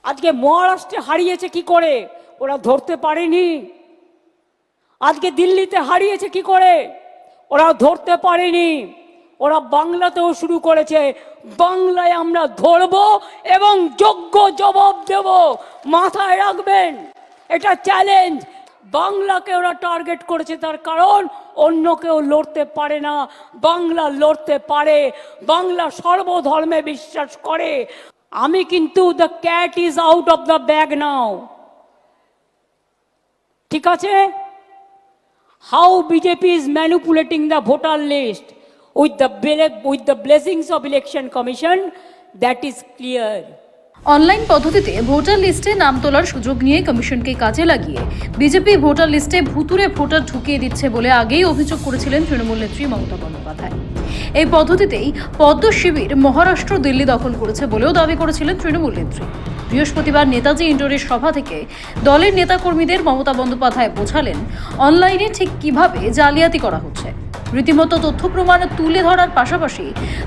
আজকে মহারাষ্ট্রে হারিয়েছে কি করে ওরা ধরতে পারেনি। আজকে দিল্লিতে হারিয়েছে কি করে ওরা ধরতে পারেনি। ওরা বাংলাতেও শুরু করেছে, বাংলায় আমরা ধরব এবং যোগ্য জবাব দেব। মাথায় রাখবেন, এটা চ্যালেঞ্জ। বাংলাকে ওরা টার্গেট করেছে, তার কারণ অন্য কেউ লড়তে পারে না, বাংলা লড়তে পারে। বাংলা সর্বধর্মে বিশ্বাস করে। আমি কিন্তু the cat is out of the bag now, ঠিক আছে? How BJP is manipulating the voter list with the blessings of election commission, that is clear. Online পদ্ধতিতে ভোটার লিস্টে নাম তোলার সুযোগ নিয়ে কমিশনকে কাজে লাগিয়ে বিজেপি ভোটার লিস্টে ভুতুরে ভোটার ঢুকিয়ে দিচ্ছে বলে আগেই অভিযোগ করেছিলেন তৃণমূল নেত্রী মমতা বন্দ্যোপাধ্যায়। এই পদ্ধতিতেই পদ্ম শিবির মহারাষ্ট্র দিল্লি দখল করেছে বলেও দাবি করেছিলেন তৃণমূল নেত্রী। বৃহস্পতিবার নেতাজি ইন্ডোরের সভা থেকে দলের নেতাকর্মীদের মমতা বন্দ্যোপাধ্যায় বোঝালেন অনলাইনে ঠিক কিভাবে জালিয়াতি করা হচ্ছে। রীতিমতো তথ্য প্রমাণ তুলে ধরার পাশাপাশি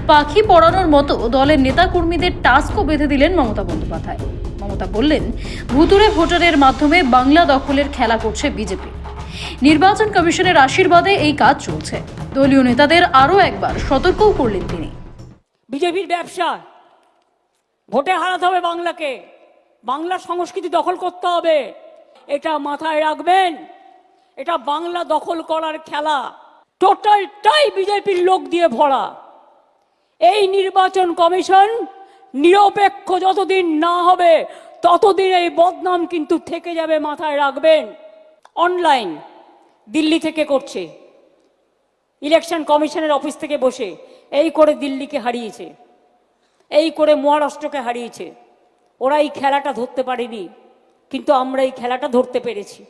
পাখি পড়ানোর মতো দলের নেতাকর্মীদের টাস্কও বেঁধে দিলেন মমতা বন্দ্যোপাধ্যায়। মমতা বললেন, ভুতুরে ভোটারের মাধ্যমে বাংলা দখলের খেলা করছে বিজেপি। নির্বাচন কমিশনের আশীর্বাদে এই কাজ চলছে। দলীয় নেতাদের আরও একবার সতর্কও করলেন তিনি। বিজেপির ব্যবসা, ভোটে হারাতে হবে বাংলাকে, বাংলার সংস্কৃতি দখল করতে হবে, এটা মাথায় রাখবেন। এটা বাংলা দখল করার খেলা, টোটালটাই বিজেপির লোক দিয়ে ভরা। এই নির্বাচন কমিশন নিরপেক্ষ যতদিন না হবে ততদিন এই বদনাম কিন্তু থেকে যাবে, মাথায় রাখবেন। অনলাইন দিল্লি থেকে করছে, ইলেকশন কমিশনের অফিস থেকে বসে এই করে দিল্লিকে হারিয়েছে, এই করে মহারাষ্ট্রকে হারিয়েছে। ওরা এই খেলাটা ধরতে পারেনি, কিন্তু আমরা এই খেলাটা ধরতে পেরেছি।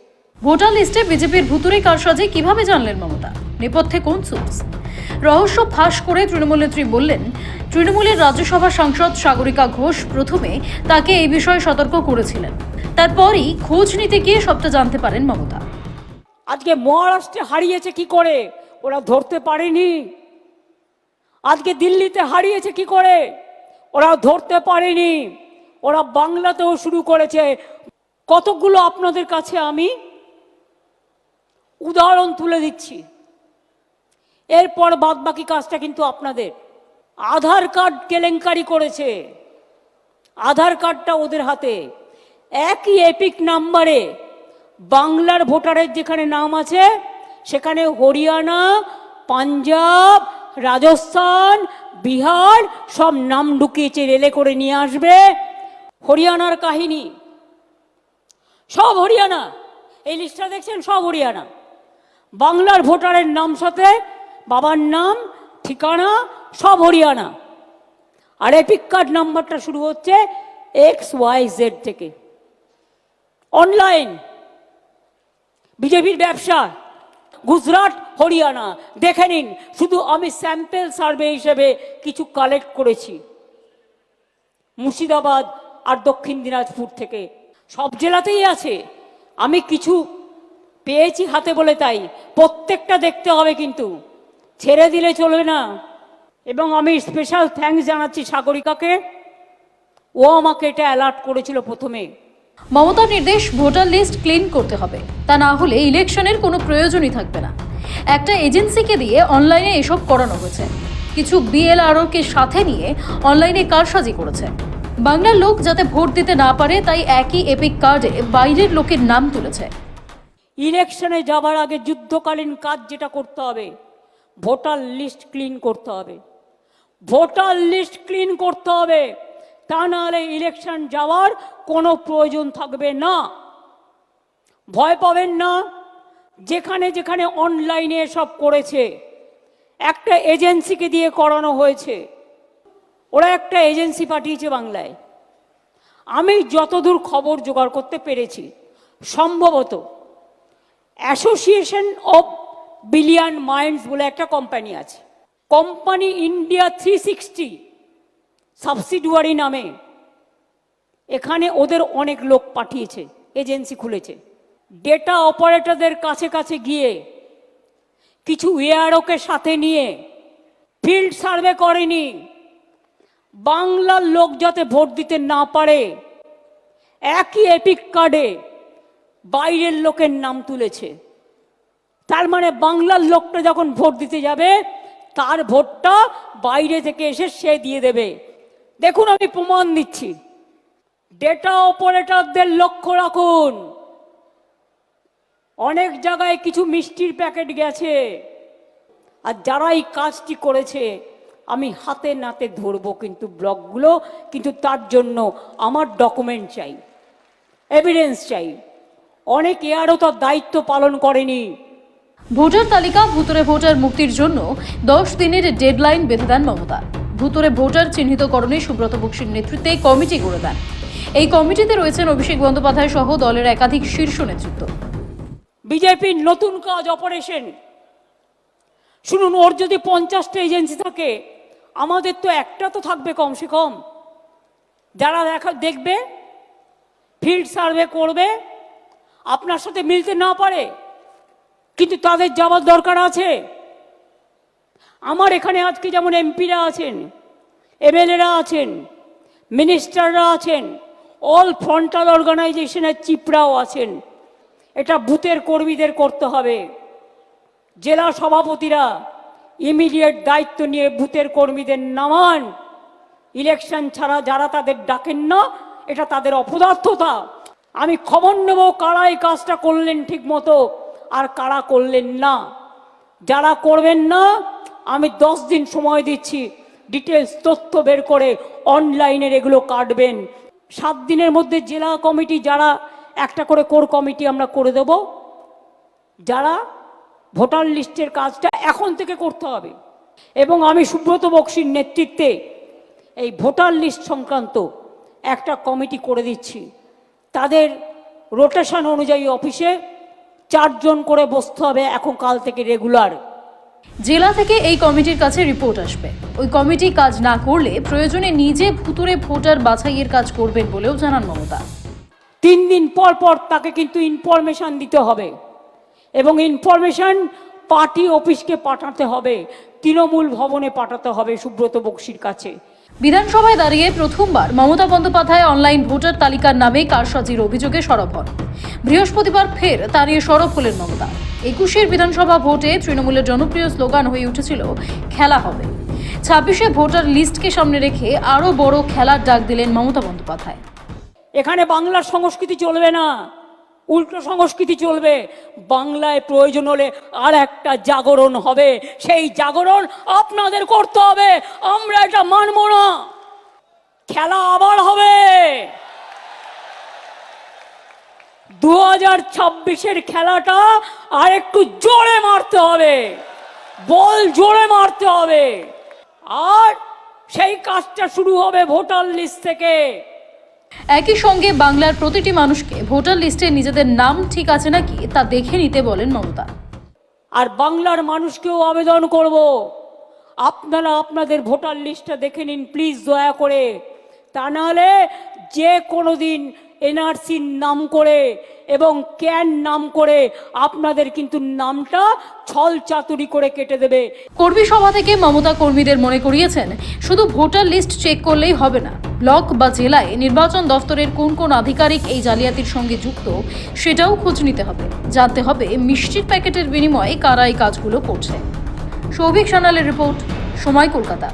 ভোটার লিস্টে বিজেপির ভুতুরে কারসাজি কিভাবে জানলেন মমতা? নেপথ্যে কোন সোর্স? রহস্য ফাঁস করে তৃণমূল নেত্রী বললেন, তৃণমূলের রাজ্যসভা সাংসদ সাগরিকা ঘোষ প্রথমে তাকে এই বিষয়ে সতর্ক করেছিলেন। তারপরই খোঁজ নিতে গিয়ে সবটা জানতে পারেন মমতা। আজকে মহারাষ্ট্রে হারিয়েছে কি করে ওরা ধরতে পারেনি। আজকে দিল্লিতে হারিয়েছে কি করে ওরা ধরতে পারেনি। ওরা বাংলাতেও শুরু করেছে। কতগুলো আপনাদের কাছে আমি উদাহরণ তুলে দিচ্ছি, এরপর বাদবাকি কাজটা কিন্তু আপনাদের। আধার কার্ড কেলেঙ্কারি করেছে, আধার কার্ডটা ওদের হাতে। একই এপিক নাম্বারে বাংলার ভোটারের যেখানে নাম আছে সেখানে হরিয়ানা, পাঞ্জাব, রাজস্থান, বিহার সব নাম ঢুকিয়েছে, রেলে করে নিয়ে আসবে। হরিয়ানার কাহিনী, সব হরিয়ানা, এই লিস্টটা দেখছেন সব হরিয়ানা। বাংলার ভোটারের নাম সাথে বাবার নাম, ঠিকানা সব হরিয়ানা। আর এপিক কার্ড নাম্বারটা শুরু হচ্ছে XYZ থেকে। অনলাইন বিজেপির ব্যবসা, গুজরাট, হরিয়ানা দেখে নিন। শুধু আমি স্যাম্পল সার্ভে হিসেবে কিছু কালেক্ট করেছি মুর্শিদাবাদ আর দক্ষিণ দিনাজপুর থেকে, সব জেলাতেই আছে। আমি কিছু পেয়েছি হাতে বলে তাই প্রত্যেকটা দেখতে হবে, কিন্তু ছেড়ে দিলে চলবে না। এবং আমি স্পেশাল থ্যাঙ্কস জানাচ্ছি সাগরিকাকে, ও আমাকে এটা অ্যালার্ট করেছিল প্রথমে। মমতার নির্দেশ, ভোটার লিস্ট ক্লিন করতে হবে, তা না হলে ইলেকশনের কোনো প্রয়োজনই থাকবে না। একটা এজেন্সিকে দিয়ে অনলাইনে এসব করানো হয়েছে। কিছু BLRO-কে সাথে নিয়ে অনলাইনে কারসাজি করেছে। বাংলার লোক যাতে ভোট দিতে না পারে তাই একই এপিক কার্ডে বাইরের লোকের নাম তুলেছে। ইলেকশনে যাবার আগে যুদ্ধকালীন কাজ যেটা করতে হবে, ভোটার লিস্ট ক্লিন করতে হবে। ভোটার লিস্ট ক্লিন করতে হবে, তা নাহলে ইলেকশন যাওয়ার কোনো প্রয়োজন থাকবে না। ভয় পাবেন না। যেখানে যেখানে অনলাইনে সব করেছে, একটা এজেন্সিকে দিয়ে করানো হয়েছে। ওরা একটা এজেন্সি পাঠিয়েছে বাংলায়। আমি যতদূর খবর জোগাড় করতে পেরেছি, সম্ভবত অ্যাসোসিয়েশন অফ বিলিয়ন মাইন্ডস বলে একটা কোম্পানি আছে, কোম্পানি ইন্ডিয়া 360 সাবসিডিয়ারি নামে। এখানে ওদের অনেক লোক পাঠিয়েছে, এজেন্সি খুলেছে। ডেটা অপারেটরদের কাছে কাছে গিয়ে, কিছু এআরওকে সাথে নিয়ে ফিল্ড সার্ভে করেনি। বাংলার লোক যাতে ভোট দিতে না পারে একই এপিক কার্ডে বাইরের লোকের নাম তুলেছে। তার মানে বাংলার লোকটা যখন ভোট দিতে যাবে তার ভোটটা বাইরে থেকে এসে সে দিয়ে দেবে। দেখুন, আমি প্রমাণ দিচ্ছি। ডেটা অপারেটরদের লক্ষ্য রাখুন, অনেক জায়গায় কিছু মিষ্টির প্যাকেট গেছে, আর যারা এই কাজটি করেছে আমি হাতে নাতে ধরবো কিন্তু ব্লকগুলো, কিন্তু তার জন্য আমার ডকুমেন্ট চাই, এভিডেন্স চাই। অনেক এয়ারও তার দায়িত্ব পালন করেনি। ভোটার তালিকা ভুতুরে ভোটার মুক্তির জন্য 10 দিনের ডেডলাইন বেঁধে দেন মমতা। ভুতুরে ভোটার চিহ্নিতকরণে সুব্রত বক্সির নেতৃত্বে কমিটি করে দেন। এই কমিটিতে রয়েছেন অভিষেক বন্দ্যোপাধ্যায় সহ দলের একাধিক শীর্ষ নেতৃত্ব। বিজেপির নতুন কাজ অপারেশন। শুনুন, ওর যদি 50টা এজেন্সি থাকে, আমাদের তো একটা তো থাকবে কমসে কম, যারা দেখবে, ফিল্ড সার্ভে করবে, আপনার সাথে মিলতে না পারে কিন্তু তাদের যাওয়ার দরকার আছে। আমার এখানে আজকে যেমন এমপিরা আছেন, এমএলএরা আছেন, মিনিস্টাররা আছেন, অল ফ্রন্টাল অর্গানাইজেশনের চিফরাও আছেন। এটা বুথের কর্মীদের করতে হবে। জেলা সভাপতিরা ইমিডিয়েট দায়িত্ব নিয়ে বুথের কর্মীদের নামান। ইলেকশন ছাড়া যারা তাদের ডাকেন না, এটা তাদের অপদার্থতা। আমি খবর নেব কারা এই কাজটা করলেন ঠিক মতো আর কারা করলেন না। যারা করবেন না, আমি 10 দিন সময় দিচ্ছি, ডিটেলস তথ্য বের করে অনলাইনের এগুলো কাটবেন। 7 দিনের মধ্যে জেলা কমিটি যারা, একটা করে কোর কমিটি আমরা করে দেব, যারা ভোটার লিস্টের কাজটা এখন থেকে করতে হবে। এবং আমি সুব্রত বক্সির নেতৃত্বে এই ভোটার লিস্ট সংক্রান্ত একটা কমিটি করে দিচ্ছি। তাদের রোটেশন অনুযায়ী অফিসে 4 জন করে বসতে হবে এখন কাল থেকে রেগুলার। জেলা থেকে এই কমিটির কাছে রিপোর্ট আসবে। ওই কমিটি কাজ না করলে প্রয়োজনে নিজে ভুতুরে ভোটার বাছাইয়ের কাজ করবেন বলেও জানান মমতা। 3 দিন পর পর তাকে কিন্তু ইনফরমেশন দিতে হবে এবং ইনফরমেশন পার্টি অফিসকে পাঠাতে হবে, তৃণমূল ভবনে পাঠাতে হবে সুব্রত বক্সির কাছে। বিধানসভায় দাঁড়িয়ে প্রথমবার মমতা বন্দ্যোপাধ্যায় অনলাইন ভোটার তালিকার নামে কারসাজির অভিযোগে সরব হন। বৃহস্পতিবার ফের দাঁড়িয়ে সরব হলেন মমতা। 21 বিধানসভা ভোটে তৃণমূলের জনপ্রিয় স্লোগান হয়ে উঠেছিল খেলা হবে। 26 ভোটার লিস্টকে সামনে রেখে আরও বড় খেলার ডাক দিলেন মমতা বন্দ্যোপাধ্যায়। এখানে বাংলার সংস্কৃতি চলবে না, উল্টো সংস্কৃতি চলবে। বাংলায় প্রয়োজন হলে আর একটা জাগরণ হবে, সেই জাগরণ আপনাদের করতে হবে। আমরা এটা মানব না। খেলা আবার হবে। 2026-এর খেলাটা আর একটু জোরে মারতে হবে, বল জোরে মারতে হবে। আর সেই কাজটা শুরু হবে ভোটার লিস্ট থেকে। একই সঙ্গে বাংলার প্রতিটি মানুষকে ভোটার লিস্টে নিজেদের নাম ঠিক আছে নাকি তা দেখে নিতে বলেন মমতা। আর বাংলার মানুষকেও আবেদন করব, আপনারা আপনাদের ভোটার লিস্টটা দেখে নিন প্লিজ, দয়া করে। তা নাহলে যে কোনো দিন এনআরসির নাম করে এবং ক্যান নাম করে আপনাদের কিন্তু নামটা ছল চাতুরি করে কেটে দেবে। কর্মী সভা থেকে মমতা কর্মীদের মনে করিয়েছেন, শুধু ভোটার লিস্ট চেক করলেই হবে না, ব্লক বা জেলায় নির্বাচন দফতরের কোন কোন আধিকারিক এই জালিয়াতির সঙ্গে যুক্ত সেটাও খোঁজ নিতে হবে। জানতে হবে মিষ্টির প্যাকেটের বিনিময়ে কারা এই কাজগুলো করছে। সৌভিক সানালের রিপোর্ট, সময়, কলকাতা।